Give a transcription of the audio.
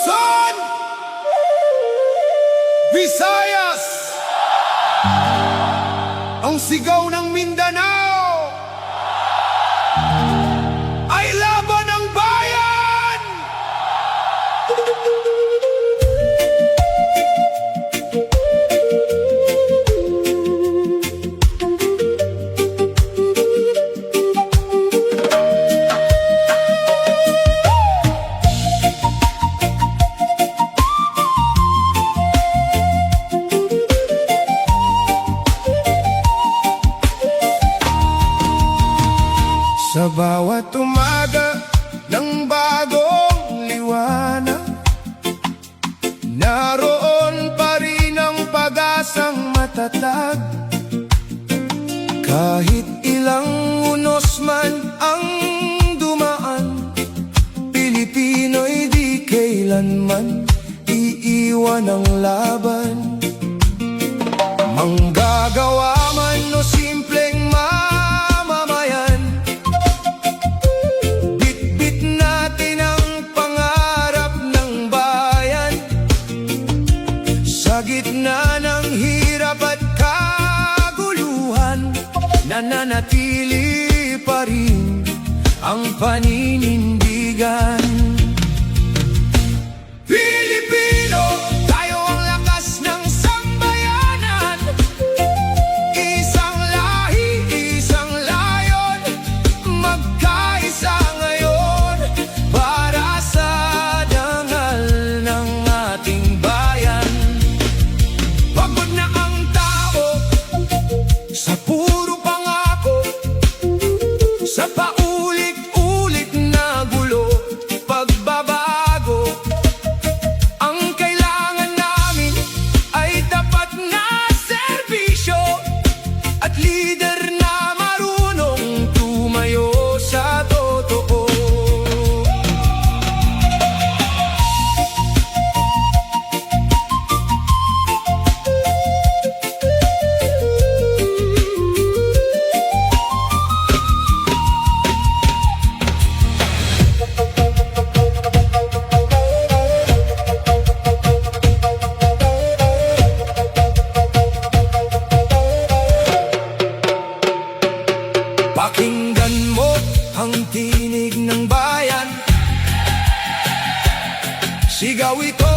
Luzon, Visayas, ang sigaw ng Mindanao ay laban ng bayan! Sa bawat umaga ng bagong liwanag, naroon pa rin ang pag-asang matatag. Kahit ilang unos man ang dumaan, Pilipino'y di kailanman iiwan ang laban. Manggagawa man o simpleng mamamayan, bitbit natin ang pangarap ng bayan. Sa gitna ng hirap at kaguluhan, nananatili pa rin ang paninindigan. Pilipino, tayo ang lakas ng sambayanan. Isang lahi, isang layon, magkaisa ngayon para sa dangal ng ating bayan. Pagod na ang tao sa puro pangako, sa paulit-ulit na gulo, pagbabago. Ang kailangan namin ay tapat na serbisyo at lider na marunong tumayo sa totoo. Pakinggan mo ang tinig ng bayan, sigaw ito